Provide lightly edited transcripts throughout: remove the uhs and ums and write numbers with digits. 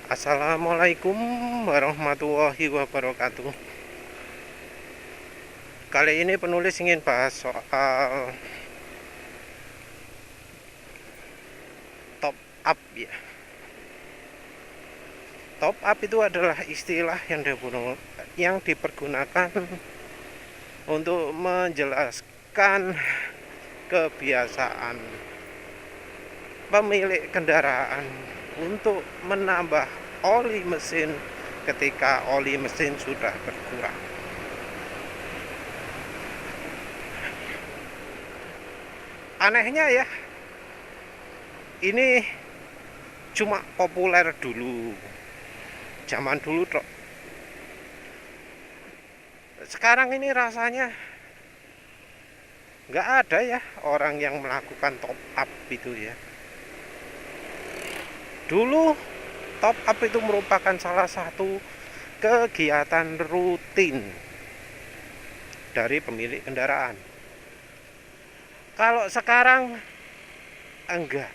Assalamualaikum warahmatullahi wabarakatuh. Kali ini penulis ingin bahas soal top up ya. Top up itu adalah istilah yang dipergunakan untuk menjelaskan kebiasaan pemilik kendaraan untuk menambah oli mesin ketika oli mesin sudah berkurang. Anehnya ya, ini cuma populer dulu, zaman dulu toh. Sekarang ini rasanya nggak ada ya orang yang melakukan top up itu ya. Dulu top up itu merupakan salah satu kegiatan rutin dari pemilik kendaraan. Kalau sekarang enggak.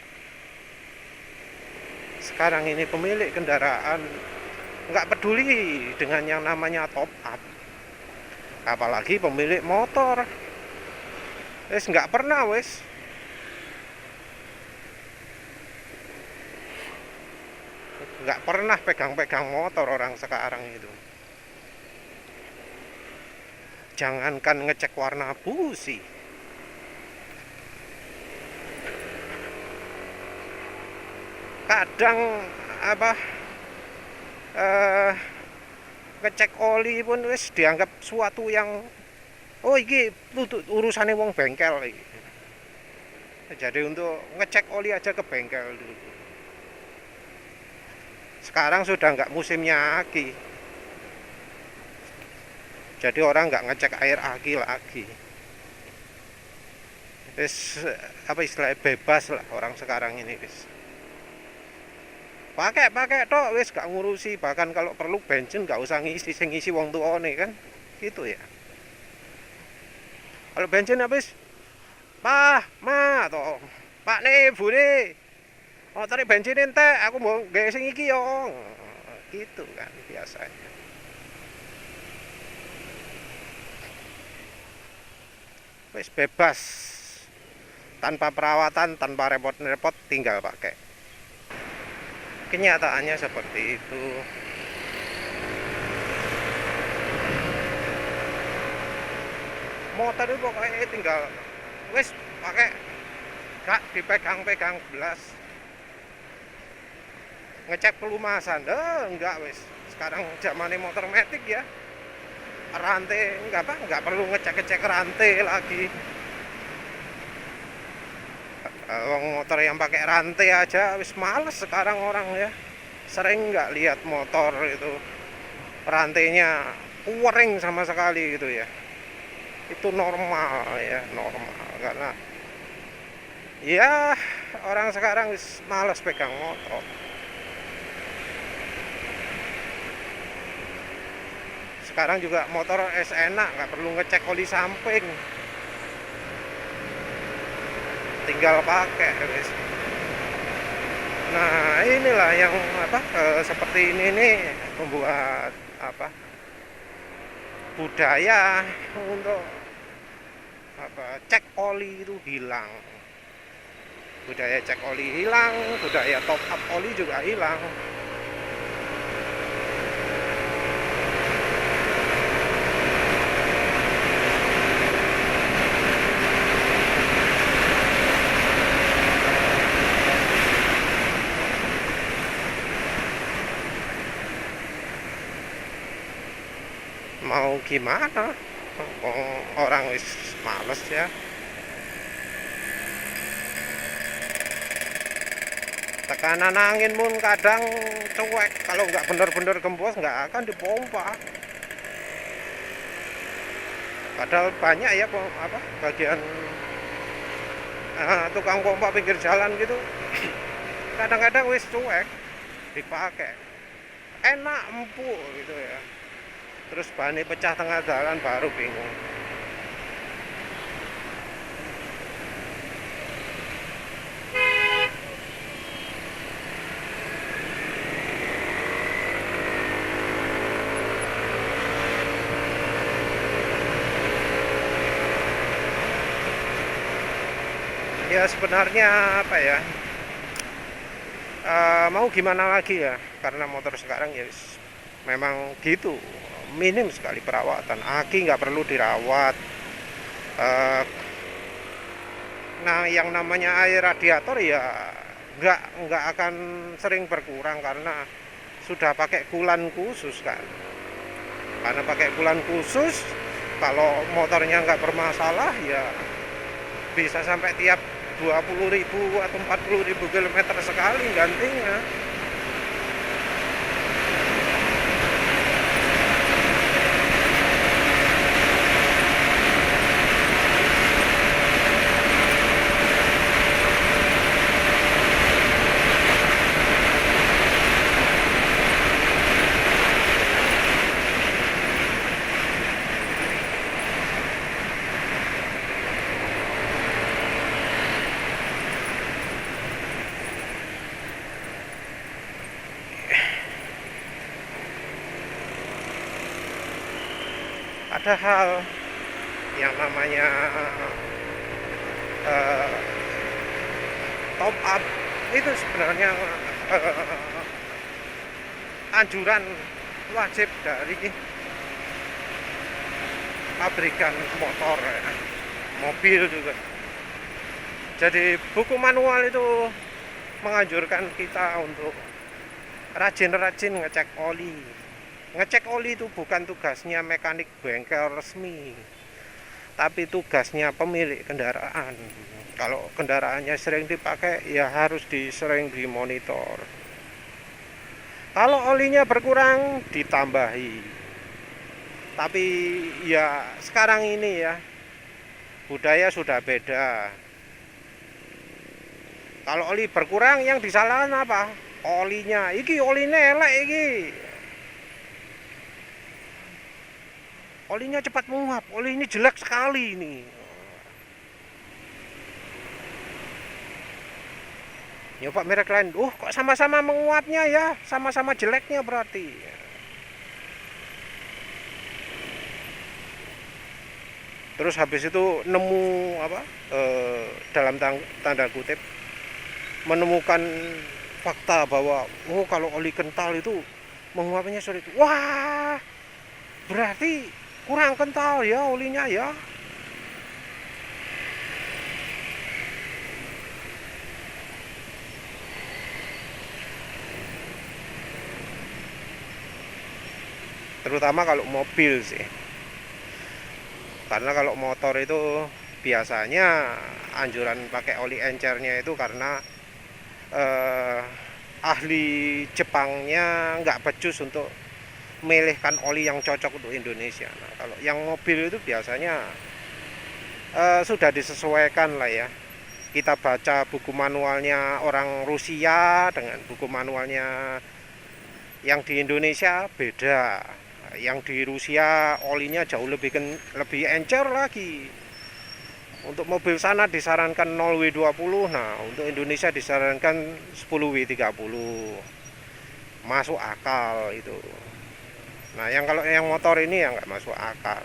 Sekarang ini pemilik kendaraan enggak peduli dengan yang namanya top up. Apalagi pemilik motor. Enggak pernah enggak pernah pegang-pegang motor orang sekarang itu. Jangankan ngecek warna busi, kadang ngecek oli pun wis dianggap suatu yang iki urusannya wong bengkel iki. Jadi untuk ngecek oli aja ke bengkel dulu. Sekarang sudah nggak musimnya aki, jadi orang nggak ngecek air aki lagi. Wis istilahnya bebas lah orang sekarang ini wis. Pakai tok wis gak ngurusi, bahkan kalau perlu bensin gak usah ngisi wong tuane kan gitu ya. Kalau bensin habis, Pak, Ma toh, Pak nih Bu nih, tarik bensin entek, aku mau gawe sing iki yo, gitu kan biasanya. Wis bebas, tanpa perawatan, tanpa repot-repot, tinggal pakai. Kenyataannya seperti itu. Motor itu pokoknya tinggal wis pakai, gak dipegang-pegang belas. Ngecek pelumasan, enggak wis. Sekarang zamannya motor metik ya. Rantai enggak perlu ngecek-ngecek rantai lagi. Motor yang pakai rantai aja wis males sekarang orang ya. Sering nggak lihat motor itu rantainya kuring sama sekali gitu ya. Itu normal ya, normal karena ya orang sekarang wis males pegang motor. Sekarang juga motor enak, nggak perlu ngecek oli samping, tinggal pakai guys. Nah inilah yang seperti ini nih membuat budaya untuk cek oli itu hilang. Budaya cek oli hilang, budaya top up oli juga hilang. Mau gimana, orang wis males ya. Tekanan angin pun kadang cuek, kalau nggak bener-bener gembos nggak akan dipompa. Padahal banyak ya bagian tukang pompa pinggir jalan gitu. Kadang-kadang wis cuek dipakai, enak empuk gitu ya. Terus bannya pecah tengah jalan baru bingung. Ya sebenarnya apa ya, mau gimana lagi ya, karena motor sekarang ya memang gitu, minim sekali perawatan. Aki nggak perlu dirawat. Eh, nah yang namanya air radiator ya nggak akan sering berkurang karena sudah pakai kulan khusus kan. Karena pakai kulan khusus, kalau motornya nggak bermasalah ya bisa sampai tiap 20.000 atau 40.000 kilometer sekali gantinya. Ada hal yang namanya uh, top up itu sebenarnya anjuran wajib dari pabrikan motor ya, mobil juga. Jadi buku manual itu menganjurkan kita untuk rajin-rajin ngecek oli. Ngecek oli itu bukan tugasnya mekanik bengkel resmi, tapi tugasnya pemilik kendaraan. Kalau kendaraannya sering dipakai ya harus sering dimonitor. Kalau olinya berkurang ditambahi. Tapi ya sekarang ini ya budaya sudah beda. Kalau oli berkurang yang disalahin apa? Olinya. Iki olinya elek iki. Olinya cepat menguap, oli ini jelek sekali ini. Nyoba merek lain, kok sama-sama menguapnya ya, sama-sama jeleknya berarti. Terus habis itu nemu apa? Dalam tanda kutip menemukan fakta bahwa kalau oli kental itu menguapnya sulit. Wah, berarti kurang kental ya olinya ya. Terutama kalau mobil sih. Karena kalau motor itu biasanya anjuran pakai oli encernya itu karena ahli Jepangnya nggak becus untuk memilihkan oli yang cocok untuk Indonesia. Nah, kalau yang mobil itu biasanya sudah disesuaikan lah ya. Kita baca buku manualnya orang Rusia dengan buku manualnya yang di Indonesia beda. Yang di Rusia olinya jauh lebih encer lagi. Untuk mobil sana disarankan 0W20, nah untuk Indonesia disarankan 10W30. Masuk akal itu. Nah kalau yang motor ini ya nggak masuk akal.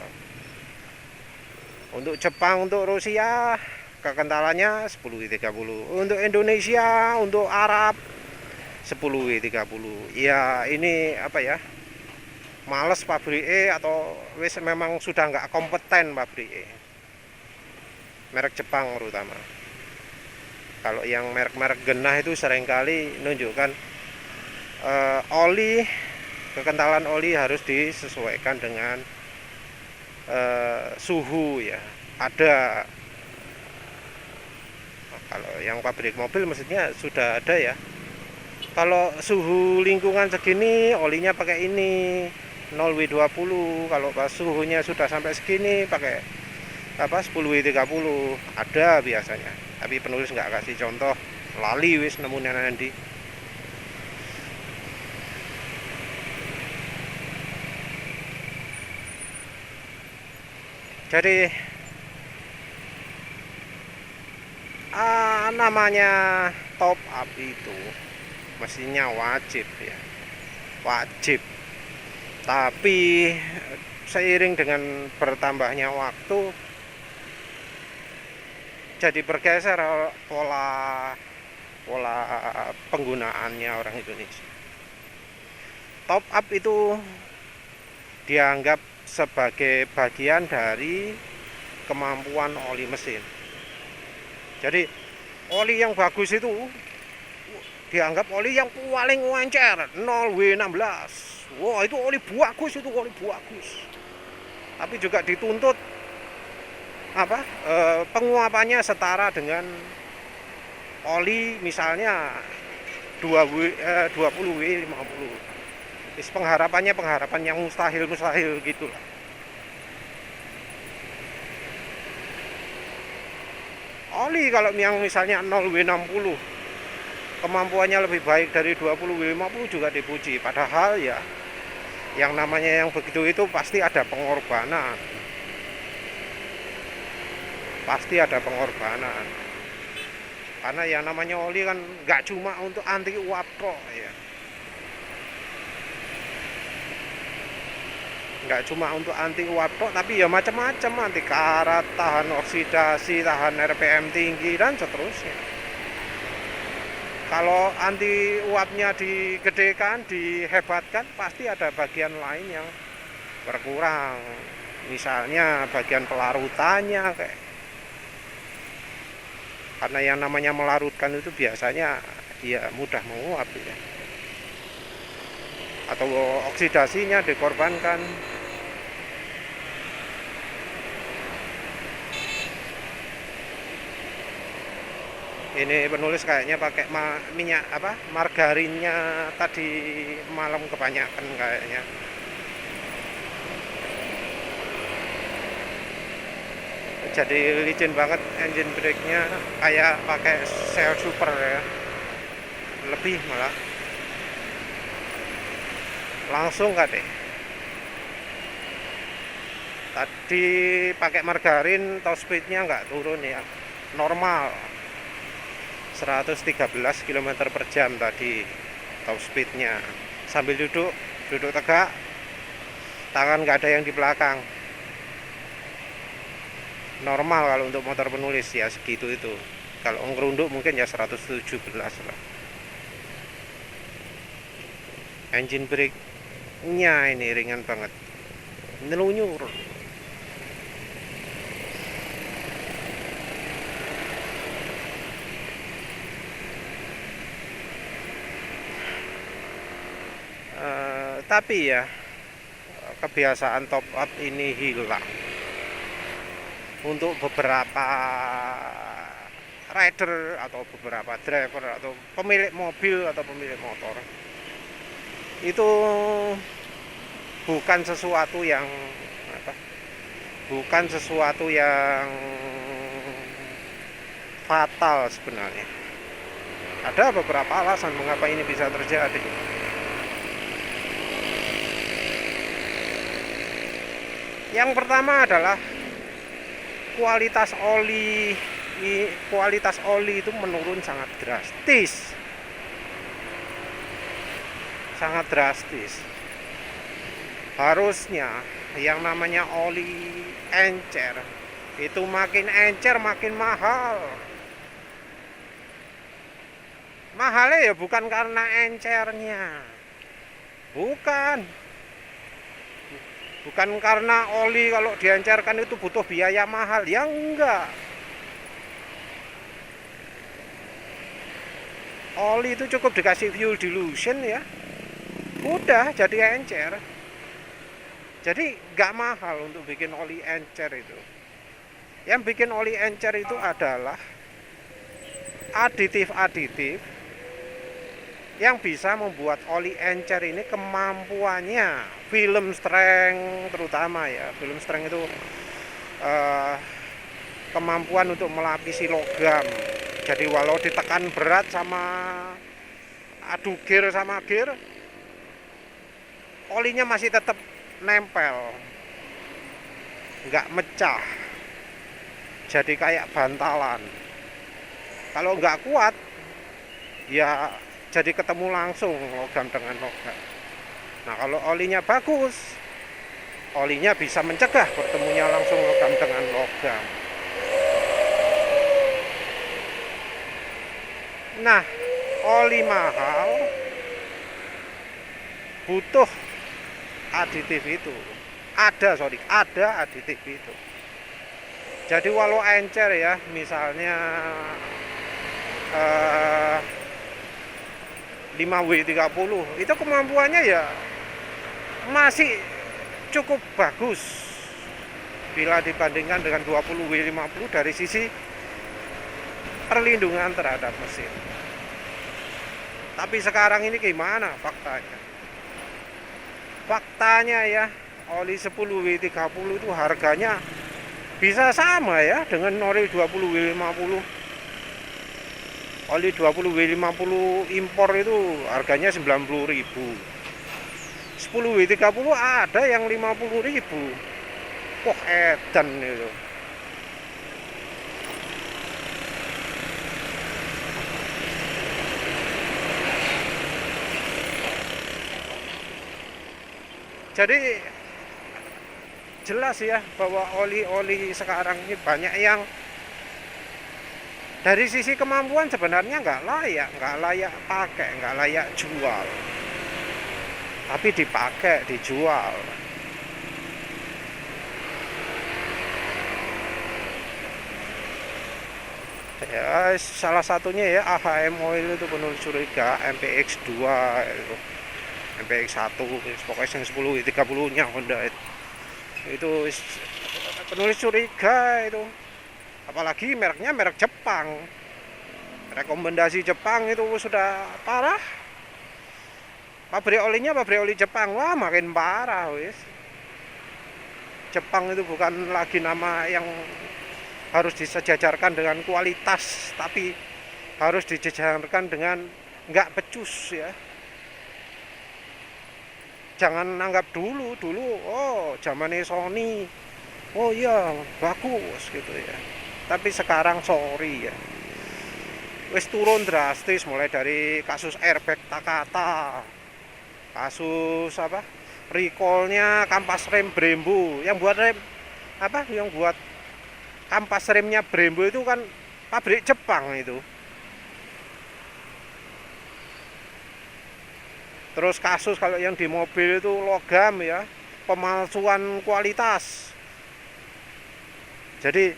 Untuk Jepang, untuk Rusia kekentalannya 10W30. Untuk Indonesia, untuk Arab 10W30. Ya ini apa ya, males pabrik atau wis memang sudah nggak kompeten pabrik merek Jepang terutama. Kalau yang merek-merek genah itu seringkali menunjukkan oli, kekentalan oli harus disesuaikan dengan suhu ya. Ada kalau yang pabrik mobil maksudnya sudah ada ya. Kalau suhu lingkungan segini olinya pakai ini 0W20. Kalau pas suhunya sudah sampai segini pakai 10W30 ada biasanya, tapi penulis nggak kasih contoh, lali wis nemu nanti. Jadi namanya top up itu mestinya wajib ya, wajib. Tapi seiring dengan bertambahnya waktu jadi bergeser pola pola penggunaannya orang Indonesia. Top up itu dianggap sebagai bagian dari kemampuan oli mesin. Jadi oli yang bagus itu dianggap oli yang paling encer 0W16. Wah, itu oli bagus, itu oli bagus. Tapi juga dituntut penguapannya setara dengan oli misalnya 20W50. Pengharapan yang mustahil gitu lah. Oli kalau yang misalnya 0W60 kemampuannya lebih baik dari 20W50 juga dipuji. Padahal ya yang namanya yang begitu itu pasti ada pengorbanan. Pasti ada pengorbanan. Karena yang namanya oli kan nggak cuma untuk anti uap kok ya. Nggak cuma untuk anti uap kok, tapi ya macam-macam, anti karat, tahan oksidasi, tahan RPM tinggi dan seterusnya. Kalau anti uapnya digedekan, dihebatkan, pasti ada bagian lain yang berkurang. Misalnya bagian pelarutannya kayak. Karena yang namanya melarutkan itu biasanya ya mudah menguap ya. Atau oksidasinya dikorbankan. Ini penulis kayaknya pakai minyak margarinnya tadi malam kebanyakan kayaknya. Jadi licin banget engine brake-nya, kayak pakai Shell Super ya. Lebih malah. Langsung nggak deh. Tadi pakai margarin, top speed-nya nggak turun ya. Normal. 113 km per jam tadi top speednya. Sambil duduk tegak, tangan nggak ada yang di belakang. Normal kalau untuk motor penulis ya segitu itu. Kalau ngerunduk mungkin ya 117 lah. Engine brake-nya ini ringan banget, nelunyur. Tapi ya kebiasaan top up ini hilang untuk beberapa rider atau beberapa driver atau pemilik mobil atau pemilik motor. Itu bukan sesuatu yang fatal sebenarnya. Ada beberapa alasan mengapa ini bisa terjadi. Yang pertama adalah kualitas oli itu menurun sangat drastis. Harusnya yang namanya oli encer itu makin encer makin mahal. Mahalnya ya bukan karena encernya, bukan karena oli kalau diencerkan itu butuh biaya mahal, ya enggak. Oli itu cukup dikasih fuel dilution ya, udah jadi encer. Jadi enggak mahal untuk bikin oli encer itu. Yang bikin oli encer itu adalah aditif-aditif yang bisa membuat oli encer ini kemampuannya film strength terutama ya. Film strength itu kemampuan untuk melapisi logam. Jadi walau ditekan berat sama adu gear sama gear, olinya masih tetap nempel, nggak mecah, jadi kayak bantalan. Kalau nggak kuat ya jadi ketemu langsung logam dengan logam. Nah kalau olinya bagus, olinya bisa mencegah bertemunya langsung logam dengan logam. Nah, oli mahal butuh aditif itu. Ada aditif itu. Jadi walau encer ya, misalnya 5W30 itu kemampuannya ya masih cukup bagus bila dibandingkan dengan 20W50 dari sisi perlindungan terhadap mesin. Tapi sekarang ini gimana faktanya? Faktanya ya, oli 10W30 itu harganya bisa sama ya dengan oli 20W50. Oli 20W50 impor itu harganya 90.000. 10W30 ada yang 50.000. Wah, edan itu. Jadi jelas ya bahwa oli-oli sekarang ini banyak yang dari sisi kemampuan sebenarnya nggak layak pakai, nggak layak jual. Tapi dipakai, dijual. Ya, salah satunya ya AHM Oil itu penulis curiga, MPX2 itu. MPX1 pokoknya yang 10W30 nya Honda itu penulis curiga itu, apalagi mereknya merek Jepang, rekomendasi Jepang itu sudah parah. Pabrik olinya pabrik oli Jepang, wah makin parah wis. Jepang itu bukan lagi nama yang harus disejajarkan dengan kualitas, tapi harus disejajarkan dengan nggak becus ya. Jangan anggap dulu oh zamannya Sony, oh iya bagus gitu ya, tapi sekarang sorry ya wis turun drastis, mulai dari kasus airbag Takata, kasus recallnya kampas rem Brembo. Yang buat kampas remnya Brembo itu kan pabrik Jepang itu. Terus kasus kalau yang di mobil itu logam ya, pemalsuan kualitas. Jadi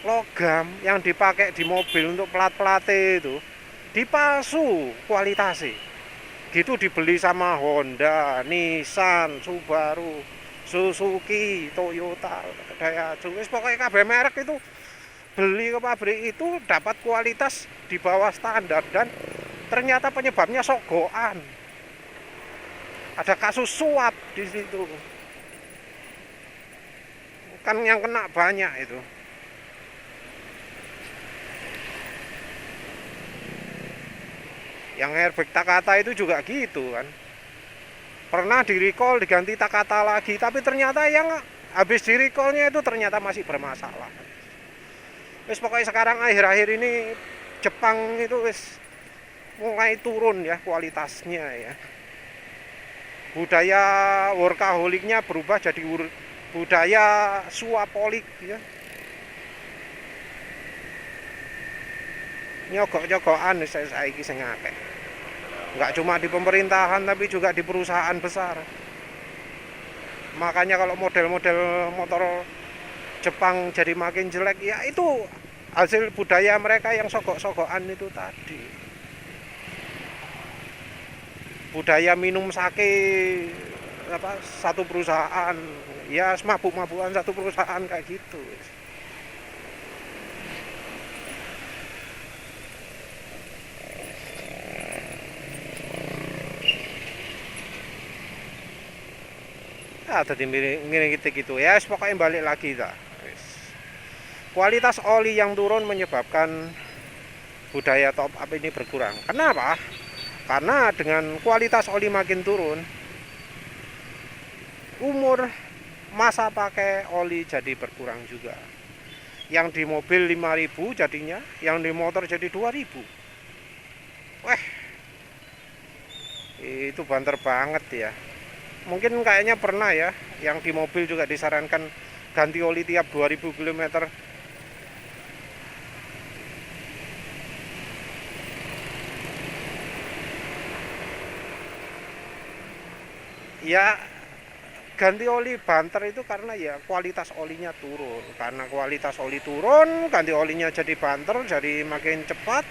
logam yang dipakai di mobil untuk plat-plate itu dipalsu kualitasnya. Gitu dibeli sama Honda, Nissan, Subaru, Suzuki, Toyota, Daihatsu. Pokoknya kabeh merek itu beli ke pabrik itu dapat kualitas di bawah standar, dan ternyata penyebabnya sogokan. Ada kasus suap di situ. Kan yang kena banyak itu. Yang airbag Takata itu juga gitu kan. Pernah di recall diganti Takata lagi, tapi ternyata yang habis di recallnya itu ternyata masih bermasalah. Wis pokoknya sekarang akhir-akhir ini Jepang itu wis mulai turun ya kualitasnya ya. Budaya workaholiknya berubah jadi budaya suapolik ya. Nyogok-nyogokan saiki sing akeh. Enggak cuma di pemerintahan tapi juga di perusahaan besar. Makanya kalau model-model motor Jepang jadi makin jelek ya itu hasil budaya mereka yang sogok-sogokan itu tadi. Budaya minum sake satu perusahaan, ya mabuk-mabukan satu perusahaan kayak gitu. Ya tadi mirip gitu ya, pokoknya balik lagi dah. Kualitas oli yang turun menyebabkan budaya top up ini berkurang. Kenapa? Karena dengan kualitas oli makin turun, umur masa pakai oli jadi berkurang juga. Yang di mobil 5.000 jadinya, yang di motor jadi 2.000. Wah, itu banter banget ya. Mungkin kayaknya pernah ya, yang di mobil juga disarankan ganti oli tiap 2.000 km. Ya ganti oli banter itu karena ya kualitas olinya turun. Karena kualitas oli turun, ganti olinya jadi banter, jadi makin cepat.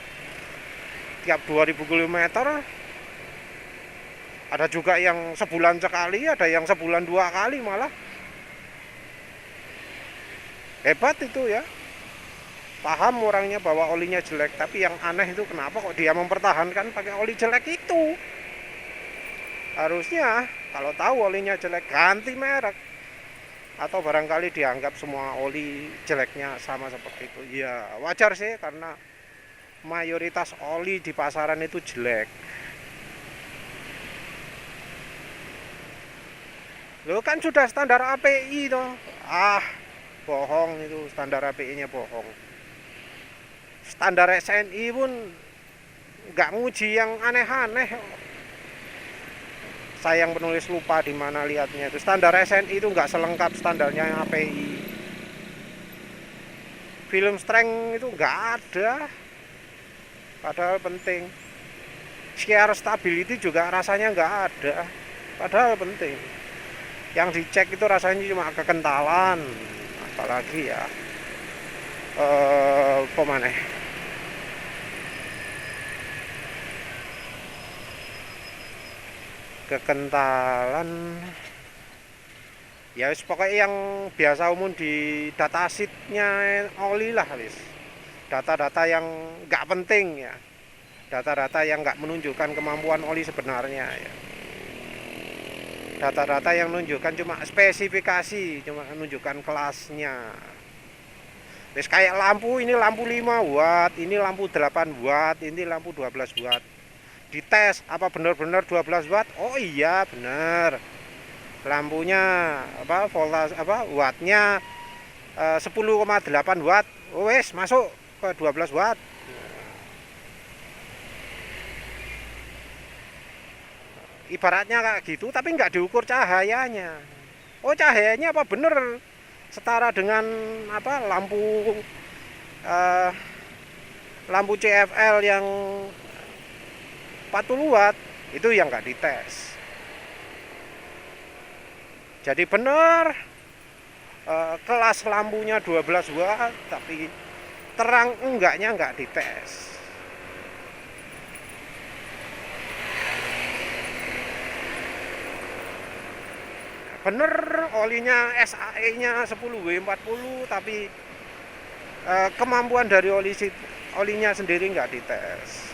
Tiap 2000 km. Ada juga yang sebulan sekali, ada yang sebulan 2 kali malah. Hebat itu ya. Paham orangnya bahwa olinya jelek, tapi yang aneh itu kenapa kok dia mempertahankan pakai oli jelek itu. Harusnya kalau tahu olinya jelek ganti merek. Atau barangkali dianggap semua oli jeleknya sama seperti itu. Ya wajar sih, karena mayoritas oli di pasaran itu jelek. Lo kan sudah standar API toh. Bohong itu, standar API-nya bohong. Standar SNI pun nggak nguji yang aneh-aneh. Sayang penulis lupa di mana lihatnya itu. Standar SNI itu nggak selengkap standarnya yang API. Film strength itu nggak ada. Padahal penting. Shear stability juga rasanya nggak ada. Padahal penting. Yang dicek itu rasanya cuma kekentalan. Apalagi ya. Pemana? Kekentalan ya wis pokoknya yang biasa umum di datasheetnya oli lah wis. Data-data yang nggak penting ya, data-data yang nggak menunjukkan kemampuan oli sebenarnya ya. Data-data yang menunjukkan cuma spesifikasi, cuma menunjukkan kelasnya. Wis kayak lampu, ini lampu 5 watt, ini lampu 8 watt, ini lampu 12 watt. Dites apa benar-benar 12 watt? Oh iya benar. Lampunya voltage wattnya 10,8 watt. Oh wes masuk ke 12 watt. Ibaratnya kayak gitu, tapi nggak diukur cahayanya. Oh cahayanya apa bener setara dengan lampu CFL yang 40 watt, itu yang nggak dites. Jadi benar kelas lampunya 12 watt, tapi terang enggaknya nggak dites. Bener olinya SAE-nya 10W40, tapi kemampuan dari olinya sendiri nggak dites.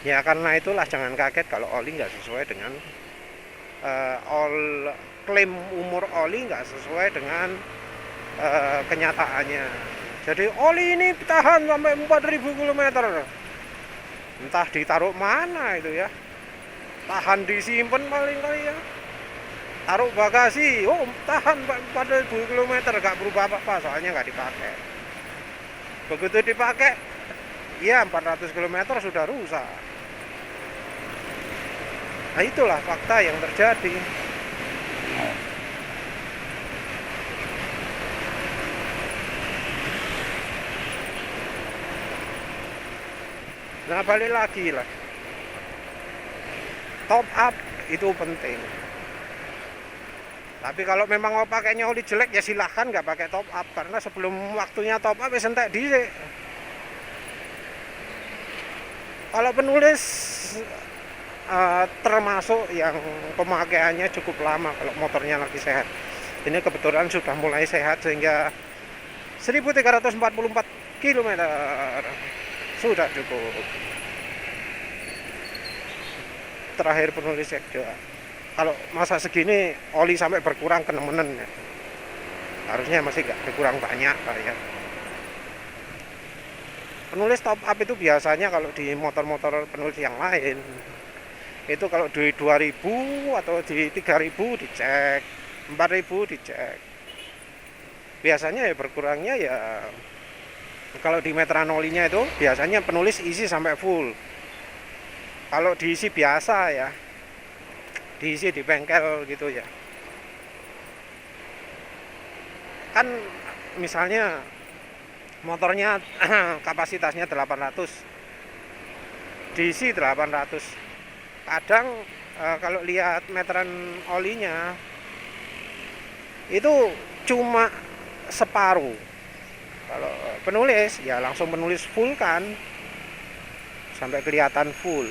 Ya karena itulah jangan kaget kalau oli nggak sesuai dengan klaim umur oli nggak sesuai dengan kenyataannya. Jadi oli ini tahan sampai 4000 km. Entah ditaruh mana itu ya. Tahan disimpan paling kali ya. Taruh bagasi, oh tahan 4000 km, nggak berubah apa-apa soalnya nggak dipakai. Begitu dipakai, ya 400 km sudah rusak. Nah itulah fakta yang terjadi. Nah balik lagi lah, top up itu penting. Tapi kalau memang mau pakainya oli jelek ya silahkan nggak pakai top up, karena sebelum waktunya top up ya entek dhisik. Kalau penulis termasuk yang pemakaiannya cukup lama kalau motornya lagi sehat. Ini kebetulan sudah mulai sehat sehingga 1344 km sudah cukup. Terakhir penulis cek juga. Kalau masa segini oli sampai berkurang ke 6 ya. Harusnya masih gak berkurang banyak ya. Penulis top up itu biasanya kalau di motor-motor penulis yang lain itu kalau di 2000 atau di 3000 dicek, 4000 dicek. Biasanya ya berkurangnya ya kalau di meteran olinya itu biasanya penulis isi sampai full. Kalau diisi biasa ya, diisi di bengkel gitu ya, kan misalnya motornya kapasitasnya 800, diisi 800, kadang kalau lihat meteran olinya itu cuma separuh. Kalau penulis ya langsung penulis full kan, sampai kelihatan full.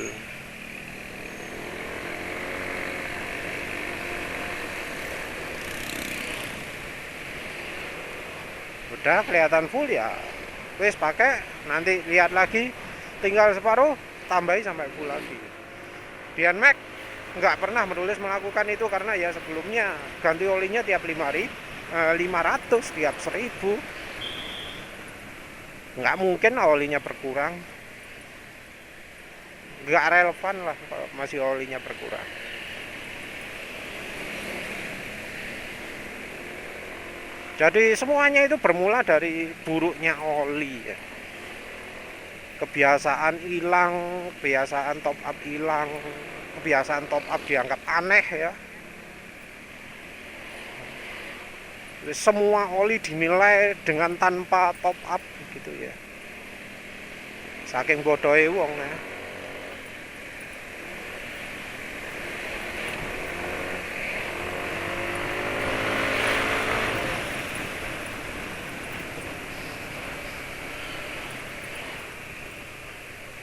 Udah kelihatan full ya wes pakai, nanti lihat lagi tinggal separuh, tambahi sampai full lagi. Dian Max nggak pernah menulis melakukan itu, karena ya sebelumnya ganti olinya tiap 500, tiap 1000, nggak mungkin olinya berkurang, nggak relevan lah kalau masih olinya berkurang. Jadi semuanya itu bermula dari buruknya oli ya. Kebiasaan hilang, kebiasaan top up hilang, kebiasaan top up dianggap aneh ya. Semua oli dinilai dengan tanpa top up gitu ya. Saking bodohnya wong ya.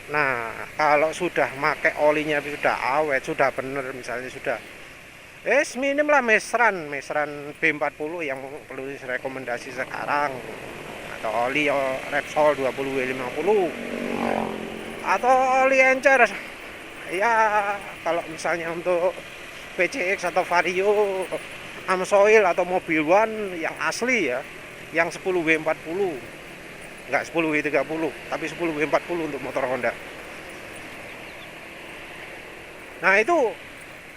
Nah, kalau sudah pakai olinya sudah awet, sudah bener, misalnya sudah minim lah mesran B40 yang perlu rekomendasi sekarang, atau oli Repsol 20W50, atau oli Encer ya. Kalau misalnya untuk PCX atau Vario, Amsoil atau Mobil One yang asli ya, yang 10W40, nggak 10W30 tapi 10W40 untuk motor Honda. Nah itu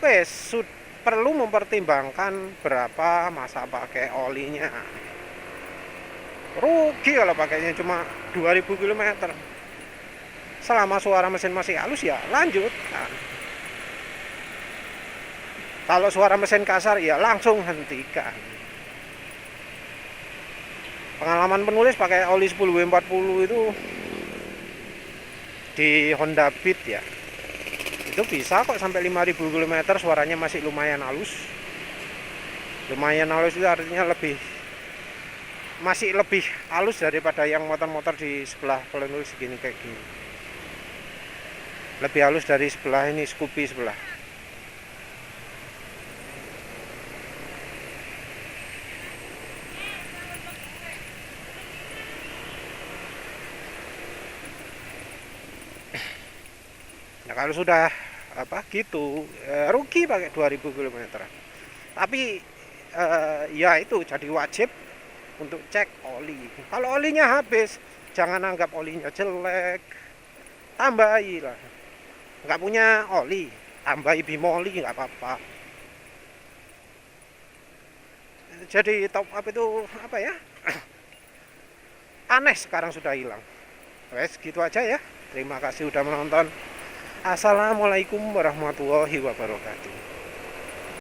wes perlu mempertimbangkan berapa masa pakai olinya. Rugi kalau pakainya cuma 2000 km. Selama suara mesin masih halus ya lanjut kan. Kalau suara mesin kasar ya langsung hentikan. Pengalaman penulis pakai oli 10W40 itu di Honda Beat ya, itu bisa kok sampai 5000 km suaranya masih lumayan halus. Lumayan halus itu artinya masih lebih halus daripada yang motor-motor di sebelah penulis segini kayak gini. Lebih halus dari sebelah ini, Scoopy sebelah. Nah, kalau sudah gitu rugi pakai 2000 km. Tapi ya itu jadi wajib untuk cek oli. Kalau olinya habis, jangan anggap olinya jelek, tambahi lah. Nggak punya oli, tambahi bimoli nggak apa-apa. Jadi top up itu apa ya, aneh sekarang sudah hilang. Wes gitu aja ya, terima kasih udah menonton. Assalamualaikum warahmatullahi wabarakatuh.